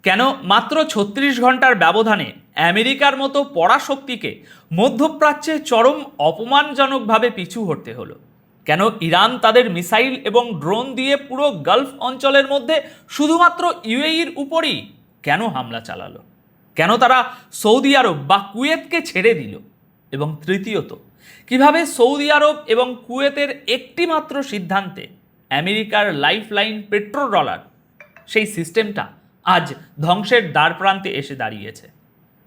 কেন মাত্র ৩৬ ঘন্টার ব্যবধানে আমেরিকার মতো পরাশক্তিকে মধ্যপ্রাচ্যে চরম অপমানজনকভাবে পিছু হটতে হলো? কেন ইরান তাদের মিসাইল এবং ড্রোন দিয়ে পুরো গালফ অঞ্চলের মধ্যে শুধুমাত্র ইউএইর উপরই কেন হামলা চালালো? কেন তারা সৌদি আরব বা কুয়েতকে ছেড়ে দিল? এবং তৃতীয়ত, কিভাবে সৌদি আরব এবং কুয়েতের একটি মাত্র সিদ্ধান্তে আমেরিকার লাইফলাইন পেট্রোডলার সেই সিস্টেমটা আজ ধ্বংসের দ্বারপ্রান্তে এসে দাঁড়িয়েছে?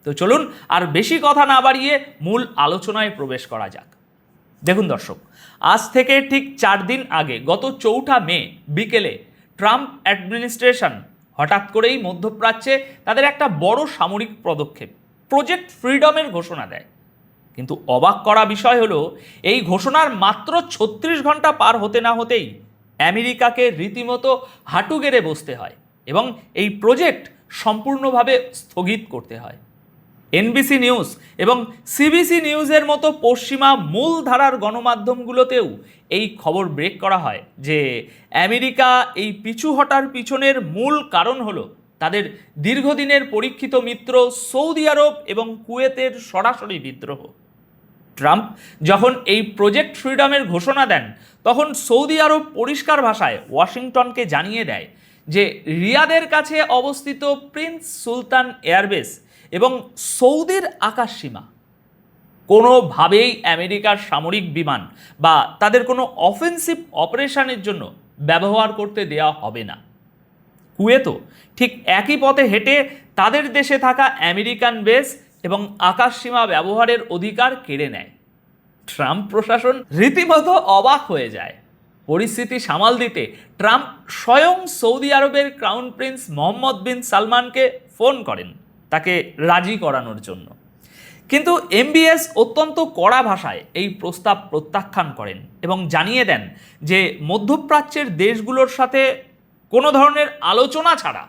তো চলুন আর বেশি কথা না বাড়িয়ে মূল আলোচনায় প্রবেশ করা যাক। দেখুন দর্শক, আজ থেকে ঠিক 4 দিন আগে গত 4 মে বিকেলে ট্রাম্প অ্যাডমিনিস্ট্রেশন হঠাৎ করেই মধ্যপ্রাচ্যে তাদের একটা বড় সামরিক পদক্ষেপ প্রজেক্ট ফ্রিডমের ঘোষণা দেয়। কিন্তু অবাক করা বিষয় হলো, এই ঘোষণার মাত্র 36 ঘন্টা পার হতে না হতেই আমেরিকাকে রীতিমতো হাঁটু গেড়ে বসতে হয় এবং এই প্রজেক্ট সম্পূর্ণভাবে স্থগিত করতে হয়। এনবিসি নিউজ এবং সিবিসি নিউজের মতো পশ্চিমা মূলধারার গণমাধ্যমগুলোতেও এই খবর ব্রেক করা হয় যে আমেরিকা এই পিছু হটার পিছনের মূল কারণ হলো তাদের দীর্ঘদিনের পরীক্ষিত মিত্র সৌদি আরব এবং কুয়েতের সরাসরি বিদ্রোহ। ট্রাম্প যখন এই প্রজেক্ট ফ্রিডমের ঘোষণা দেন, তখন সৌদি আরব পরিষ্কার ভাষায় ওয়াশিংটনকে জানিয়ে দেয় যে রিয়াদের কাছে অবস্থিত প্রিন্স সুলতান এয়ারবেস এবং সৌদির আকাশসীমা কোনোভাবেই আমেরিকার সামরিক বিমান বা তাদের কোনো অফেন্সিভ অপারেশনের জন্য ব্যবহার করতে দেওয়া হবে না। কুয়েতও ঠিক একই পথে হেঁটে তাদের দেশে থাকা আমেরিকান বেস এবং আকাশসীমা ব্যবহারের অধিকার কেড়ে নেয়। ট্রাম্প প্রশাসন রীতিমতো অবাক হয়ে যায়। পরিস্থিতি সামাল দিতে ট্রাম্প স্বয়ং সৌদি আরবের ক্রাউন প্রিন্স মোহাম্মদ বিন সালমানকে ফোন করেন তাকে রাজি করানোর জন্য। কিন্তু এমবিএস অত্যন্ত কড়া ভাষায় এই প্রস্তাব প্রত্যাখ্যান করেন এবং জানিয়ে দেন যে মধ্যপ্রাচ্যের দেশগুলোর সাথে কোনো ধরনের আলোচনা ছাড়া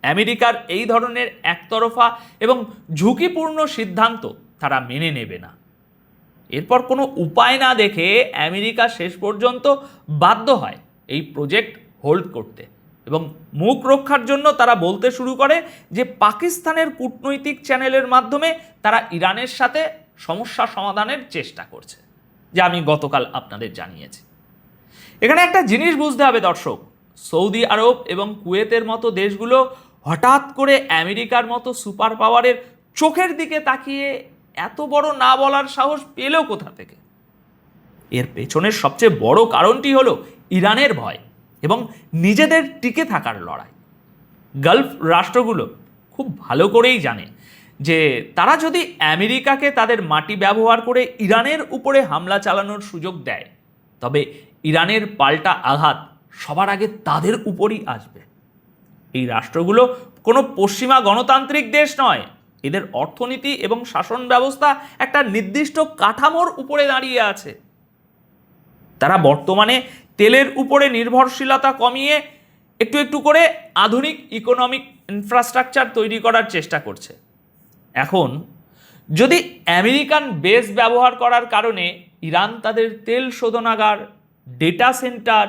আমেরিকার এই ধরনের একতরফা এবং ঝুঁকিপূর্ণ সিদ্ধান্ত তারা মেনে নেবে না। এরপর কোনো উপায় না দেখে আমেরিকা শেষ পর্যন্ত বাধ্য হয় এই প্রজেক্ট হোল্ড করতে এবং মুখ রক্ষার জন্য তারা বলতে শুরু করে যে পাকিস্তানের কূটনৈতিক চ্যানেলের মাধ্যমে তারা ইরানের সাথে সমস্যা সমাধানের চেষ্টা করছে, যা আমি গতকাল আপনাদের জানিয়েছি। এখানে একটা জিনিস বুঝতে হবে দর্শক, সৌদি আরব এবং কুয়েতের মতো দেশগুলো হঠাৎ করে আমেরিকার মতো সুপার পাওয়ারের চোখের দিকে তাকিয়ে এত বড় না বলার সাহস পেল কোথা থেকে? এর পেছনের সবচেয়ে বড় কারণটি হলো ইরানের ভয় এবং নিজেদের টিকে থাকার লড়াই। গালফ রাষ্ট্রগুলো খুব ভালো করেই জানে যে তারা যদি আমেরিকাকে তাদের মাটি ব্যবহার করে ইরানের উপরে হামলা চালানোর সুযোগ দেয়, তবে ইরানের পাল্টা আঘাত সবার আগে তাদের উপরই আসবে। এই রাষ্ট্রগুলো কোনো পশ্চিমা গণতান্ত্রিক দেশ নয়। এদের অর্থনীতি এবং শাসন ব্যবস্থা একটা নির্দিষ্ট কাঠামোর উপরে দাঁড়িয়ে আছে। তারা বর্তমানে তেলের উপরে নির্ভরশীলতা কমিয়ে একটু একটু করে আধুনিক ইকোনমিক ইনফ্রাস্ট্রাকচার তৈরি করার চেষ্টা করছে। এখন যদি আমেরিকান বেস ব্যবহার করার কারণে ইরান তাদের তেল শোধনাগার, ডেটা সেন্টার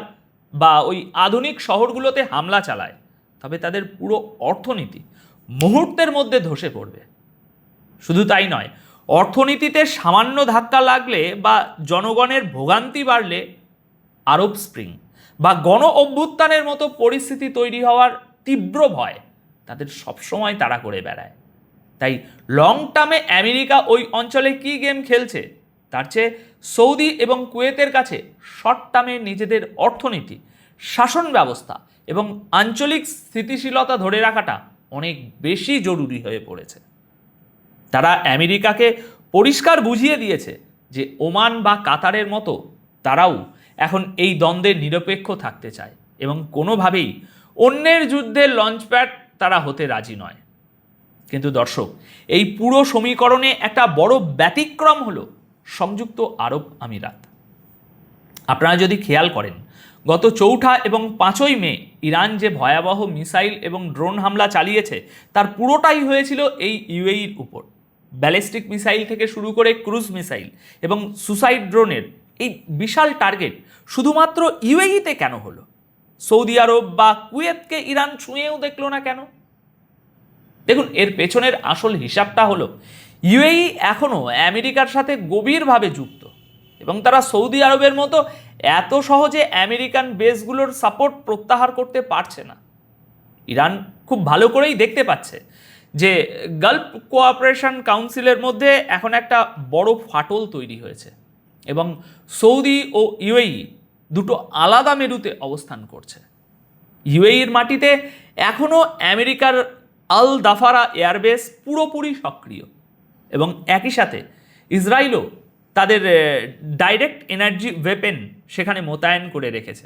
বা ওই আধুনিক শহরগুলোতে হামলা চালায়, তবে তাদের পুরো অর্থনীতি মুহূর্তের মধ্যে ধসে পড়বে। শুধু তাই নয়, অর্থনীতিতে সামান্য ধাক্কা লাগলে বা জনগণের ভোগান্তি বাড়লে আরব স্প্রিং বা গণ অভ্যুত্থানের মতো পরিস্থিতি তৈরি হওয়ার তীব্র ভয় তাদের সবসময় তাড়া করে বেড়ায়। তাই লং টার্মে আমেরিকা ওই অঞ্চলে কী গেম খেলছে তার চেয়ে সৌদি এবং কুয়েতের কাছে শর্ট টার্মে নিজেদের অর্থনীতি, শাসন ব্যবস্থা এবং আঞ্চলিক স্থিতিশীলতা ধরে রাখাটা অনেক বেশি জরুরি হয়ে পড়েছে। তারা আমেরিকাকে পরিষ্কার বুঝিয়ে দিয়েছে যে ওমান বা কাতারের মতো তারাও এখন এই দ্বন্দ্বে নিরপেক্ষ থাকতে চায় এবং কোনোভাবেই অন্যের যুদ্ধের লঞ্চপ্যাড তারা হতে রাজি নয়। কিন্তু দর্শক, এই পুরো সমীকরণে একটা বড় ব্যতিক্রম হলো সংযুক্ত আরব আমিরাত। আপনারা যদি খেয়াল করেন, গত 4 এবং 5 মে ইরান যে ভয়াবহ মিসাইল এবং ড্রোন হামলা চালিয়েছে তার পুরোটাই হয়েছিল এই ইউএইর উপর। ব্যালিস্টিক মিসাইল থেকে শুরু করে ক্রুজ মিসাইল এবং সুসাইড ড্রোনের এই বিশাল টার্গেট শুধুমাত্র ইউএইতে কেন হলো? সৌদি আরব বা কুয়েতকে ইরান ছুঁয়েও দেখলো না কেন? দেখুন, এর পেছনের আসল হিসাবটা হলো ইউএই এখনও আমেরিকার সাথে গভীরভাবে যুক্ত এবং তারা সৌদি আরবের মতো এত সহজে আমেরিকান বেসগুলোর সাপোর্ট প্রত্যাহার করতে পারছে না। ইরান খুব ভালো করেই দেখতে পাচ্ছে যে গালফ কোঅপারেশন কাউন্সিলের মধ্যে এখন একটা বড় ফাটল তৈরি হয়েছে এবং সৌদি ও ইউএই দুটো আলাদা মেরুতে অবস্থান করছে। ইউএইর মাটিতে এখনও আমেরিকার আল দাফারা এয়ারবেস পুরোপুরি সক্রিয় এবং একই সাথে ইসরায়েলও তাদের ডাইরেক্ট এনার্জি ওয়েপেন সেখানে মোতায়েন করে রেখেছে।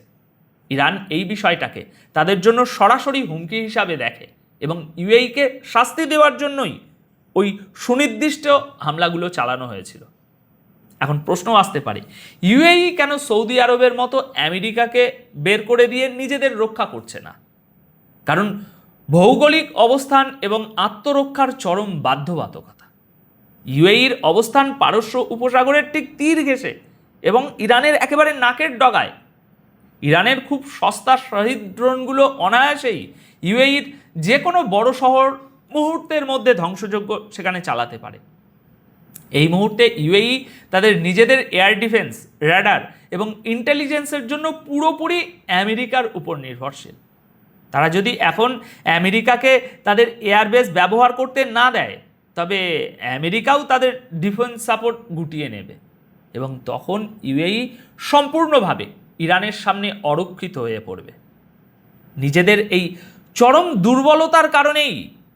ইরান এই বিষয়টাকে তাদের জন্য সরাসরি হুমকি হিসাবে দেখে এবং ইউএইকে শাস্তি দেওয়ার জন্যই ওই সুনির্দিষ্ট হামলাগুলো চালানো হয়েছিল। এখন প্রশ্ন আসতে পারে, ইউএই কেন সৌদি আরবের মতো আমেরিকাকে বের করে দিয়ে নিজেদের রক্ষা করছে না? কারণ ভৌগোলিক অবস্থান এবং আত্মরক্ষার চরম বাধ্যবাধকতা। ইউএইর অবস্থান পারস্য উপসাগরের ঠিক তীর ঘেঁষে এবং ইরানের একেবারে নাকের ডগায়। ইরানের খুব সস্তা শহীদ ড্রোনগুলো অনায়াসেই ইউএইর যে কোনো বড় শহর মুহূর্তের মধ্যে ধ্বংসযোগ্য সেখানে চালাতে পারে। এই মুহূর্তে ইউএই তাদের নিজেদের এয়ার ডিফেন্স, রাডার এবং ইন্টেলিজেন্সের জন্য পুরোপুরি আমেরিকার উপর নির্ভরশীল। তারা যদি এখন আমেরিকাকে তাদের এয়ারবেস ব্যবহার করতে না দেয়, তবে আমেরিকাও তাদের ডিফেন্স সাপোর্ট গুটিয়ে নেবে এবং তখন ইউএই সম্পূর্ণভাবে ইরানের সামনে অরক্ষিত হয়ে পড়বে। নিজেদের এই চরম দুর্বলতার কারণেই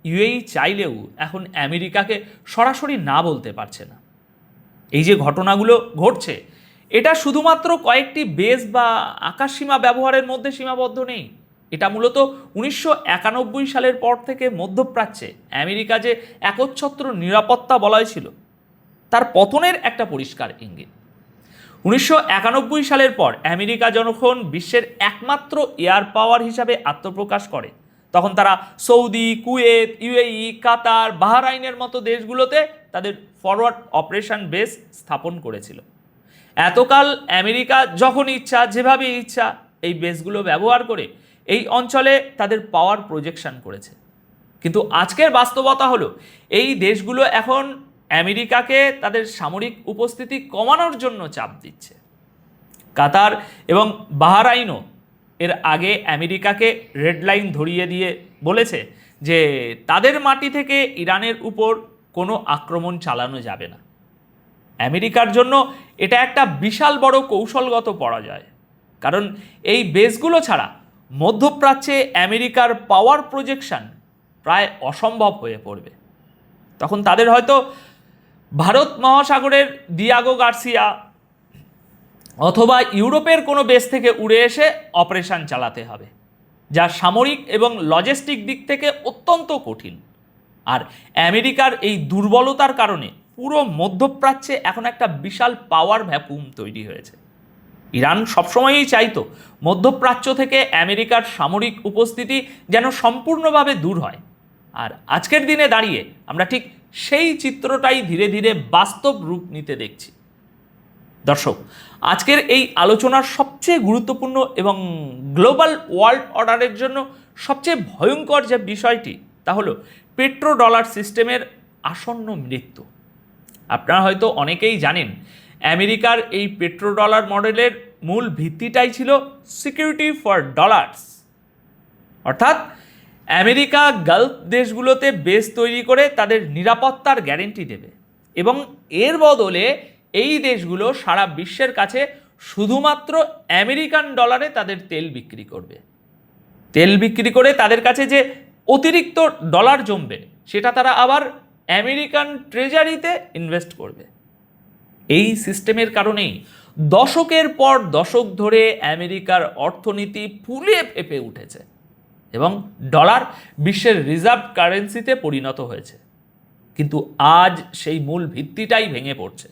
ইউএই চাইলেও এখন আমেরিকাকে সরাসরি না বলতে পারছে না। এই যে ঘটনাগুলো ঘটছে, এটা শুধুমাত্র কয়েকটি বেস বা আকাশসীমা ব্যবহারের মধ্যে সীমাবদ্ধ নেই। এটা মূলত 1991 সালের পর থেকে মধ্যপ্রাচ্যে আমেরিকা যে একচ্ছত্র নিরাপত্তা বলয় ছিল, তার পতনের একটা পরিষ্কার ইঙ্গিত। 1991 সালের পর আমেরিকা যখন বিশ্বের একমাত্র এয়ার পাওয়ার হিসাবে আত্মপ্রকাশ করে, তখন তারা সৌদি, কুয়েত, ইউএই, কাতার, বাহরাইনের মতো দেশগুলোতে তাদের ফরওয়ার্ড অপারেশন বেস স্থাপন করেছিল। এতকাল আমেরিকা যখন ইচ্ছা, যেভাবে ইচ্ছা এই বেসগুলো ব্যবহার করে এই অঞ্চলে তাদের পাওয়ার প্রজেকশন করেছে। কিন্তু আজকের বাস্তবতা হলো এই দেশগুলো এখন আমেরিকাকে তাদের সামরিক উপস্থিতি কমানোর জন্য চাপ দিচ্ছে। কাতার এবং বাহরাইনও এর আগে আমেরিকাকে রেড লাইন ধরিয়ে দিয়ে বলেছে যে তাদের মাটি থেকে ইরানের উপর কোনো আক্রমণ চালানো যাবে না। আমেরিকার জন্য এটা একটা বিশাল বড় কৌশলগত পরাজয়, কারণ এই বেসগুলো ছাড়া মধ্যপ্রাচ্যে আমেরিকার পাওয়ার প্রজেকশন প্রায় অসম্ভব হয়ে পড়বে। তখন তাদের হয়তো ভারত মহাসাগরের দিয়াগো গার্সিয়া অথবা ইউরোপের কোনো বেস থেকে উড়ে এসে অপারেশন চালাতে হবে, যা সামরিক এবং লজিস্টিক দিক থেকে অত্যন্ত কঠিন। আর আমেরিকার এই দুর্বলতার কারণে পুরো মধ্যপ্রাচ্যে এখন একটা বিশাল পাওয়ার ভ্যাকুয়াম তৈরি হয়েছে। ইরান সবসময়ই চাইতো মধ্যপ্রাচ্য থেকে আমেরিকার সামরিক উপস্থিতি যেন সম্পূর্ণভাবে দূর হয়। আর আজকের দিনে দাঁড়িয়ে আমরা ঠিক সেই চিত্রটাই ধীরে ধীরে বাস্তব রূপ নিতে দেখছি। দর্শক, আজকের এই আলোচনার সবচেয়ে গুরুত্বপূর্ণ এবং গ্লোবাল ওয়ার্ল্ড অর্ডারের জন্য সবচেয়ে ভয়ঙ্কর যে বিষয়টি, তা হলো পেট্রো ডলার সিস্টেমের আসন্ন মৃত্যু। আপনারা হয়তো অনেকেই জানেন, আমেরিকার এই পেট্রো ডলার মডেলের মূল ভিত্তিটাই ছিল সিকিউরিটি ফর ডলার্স, অর্থাৎ আমেরিকা গালফ দেশগুলোতে বেস তৈরি করে তাদের নিরাপত্তার গ্যারেন্টি দেবে এবং এর বদলে এই দেশগুলো সারা বিশ্বের কাছে শুধুমাত্র আমেরিকান ডলারে তাদের তেল বিক্রি করবে। তেল বিক্রি করে তাদের কাছে যে অতিরিক্ত ডলার জমবে, সেটা তারা আবার আমেরিকান ট্রেজারিতে ইনভেস্ট করবে। এই সিস্টেমের কারণেই দশকের পর দশক ধরে আমেরিকার অর্থনীতি ফুলে ফেঁপে উঠেছে এবং ডলার বিশ্বের রিজার্ভ কারেন্সিতে পরিণত হয়েছে। কিন্তু আজ সেই মূল ভিত্তিটাই ভেঙে পড়ছে।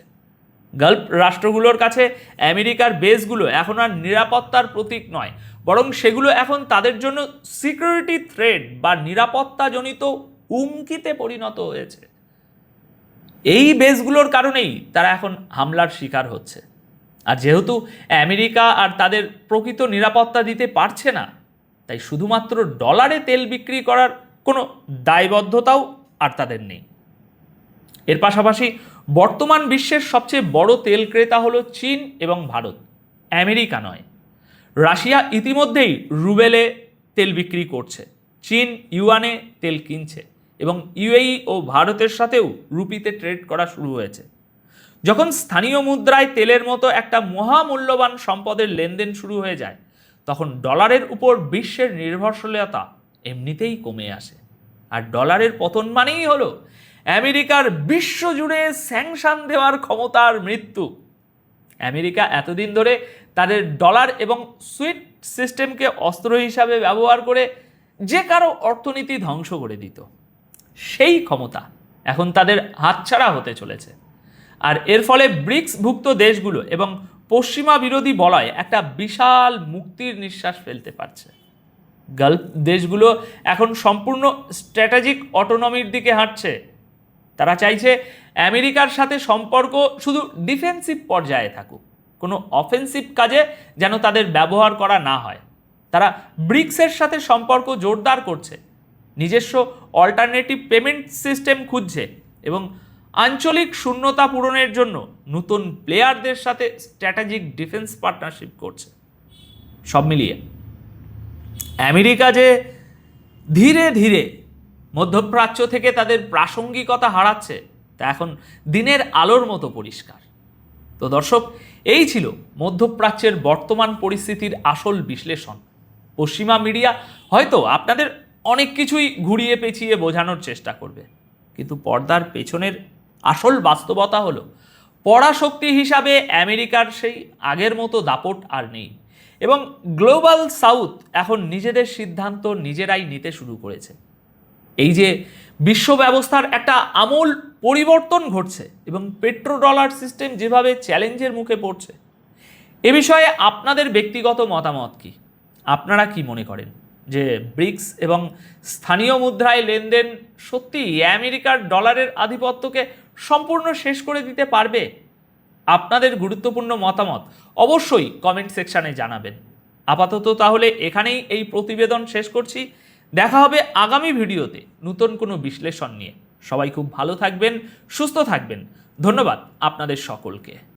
গালফ রাষ্ট্রগুলোর কাছে আমেরিকার বেসগুলো এখন আর নিরাপত্তার প্রতীক নয়, বরং সেগুলো এখন তাদের জন্য সিকিউরিটি থ্রেট বা নিরাপত্তাজনিত হুমকিতে পরিণত হয়েছে। এই বেসগুলোর কারণেই তারা এখন হামলার শিকার হচ্ছে। আর যেহেতু আমেরিকা আর তাদের প্রকৃত নিরাপত্তা দিতে পারছে না, তাই শুধুমাত্র ডলারে তেল বিক্রি করার কোনো দায়বদ্ধতাও আর তাদের নেই। এর পাশাপাশি বর্তমান বিশ্বের সবচেয়ে বড় তেল ক্রেতা হলো চীন এবং ভারত, আমেরিকা নয়। রাশিয়া ইতিমধ্যেই রুবেলে তেল বিক্রি করছে, চীন ইউয়ানে তেল কিনছে এবং ইউএই ও ভারতের সাথেও রুপিতে ট্রেড করা শুরু হয়েছে। যখন স্থানীয় মুদ্রায় তেলের মতো একটা মহামূল্যবান সম্পদের লেনদেন শুরু হয়ে যায়, তখন ডলারের উপর বিশ্বের নির্ভরশীলতা এমনিতেই কমে আসে। আর ডলারের পতন মানেই হলো আমেরিকার বিশ্বজুড়ে স্যাংশন দেওয়ার ক্ষমতার মৃত্যু। আমেরিকা এতদিন ধরে তাদের ডলার এবং সুইফট সিস্টেমকে অস্ত্র হিসাবে ব্যবহার করে যে কারো অর্থনীতি ধ্বংস করে দিত, সেই ক্ষমতা এখন তাদের হাতছাড়া হতে চলেছে। আর এর ফলে ব্রিক্সভুক্ত দেশগুলো এবং পশ্চিমা বিরোধী বলয় একটা বিশাল মুক্তির নিঃশ্বাস ফেলতে পারছে। গালফ দেশগুলো এখন সম্পূর্ণ স্ট্র্যাটেজিক অটোনমির দিকে হাঁটছে। তারা চাইছে আমেরিকার সাথে সম্পর্ক শুধু ডিফেন্সিভ পর্যায়ে থাকুক, কোনো অফেন্সিভ কাজে যেন তাদের ব্যবহার করা না হয়। তারা ব্রিক্সের সাথে সম্পর্ক জোরদার করছে, নিজস্ব অল্টারনেটিভ পেমেন্ট সিস্টেম খুঁজছে এবং আঞ্চলিক শূন্যতা পূরণের জন্য নতুন প্লেয়ারদের সাথে স্ট্র্যাটেজিক ডিফেন্স পার্টনারশিপ করছে। সব মিলিয়ে আমেরিকা যে ধীরে ধীরে মধ্যপ্রাচ্য থেকে তাদের প্রাসঙ্গিকতা হারাচ্ছে, তা এখন দিনের আলোর মতো পরিষ্কার। তো দর্শক, এই ছিল মধ্যপ্রাচ্যের বর্তমান পরিস্থিতির আসল বিশ্লেষণ। পশ্চিমা মিডিয়া হয়তো আপনাদের অনেক কিছুই ঘুরিয়ে পেঁচিয়ে বোঝানোর চেষ্টা করবে, কিন্তু পর্দার পেছনের আসল বাস্তবতা হলো পরাশক্তি হিসাবে আমেরিকার সেই আগের মতো দাপট আর নেই এবং গ্লোবাল সাউথ এখন নিজেদের সিদ্ধান্ত নিজেরাই নিতে শুরু করেছে। এই যে বিশ্ব ব্যবস্থার একটা আমূল পরিবর্তন ঘটছে এবং পেট্রো ডলার সিস্টেম যেভাবে চ্যালেঞ্জের মুখে পড়ছে, এ বিষয়ে আপনাদের ব্যক্তিগত মতামত কি? আপনারা কি মনে করেন যে ব্রিক্স এবং স্থানীয় মুদ্রায় লেনদেন সত্যি আমেরিকার ডলারের আধিপত্যকে সম্পূর্ণ শেষ করে দিতে পারবে? আপনাদের গুরুত্বপূর্ণ মতামত অবশ্যই কমেন্ট সেকশানে জানাবেন। আপাতত তাহলে এখানেই এই প্রতিবেদন শেষ করছি। দেখা হবে আগামী ভিডিওতে নতুন কোনো বিশ্লেষণ নিয়ে। সবাই খুব ভালো থাকবেন, সুস্থ থাকবেন। ধন্যবাদ আপনাদের সকলকে।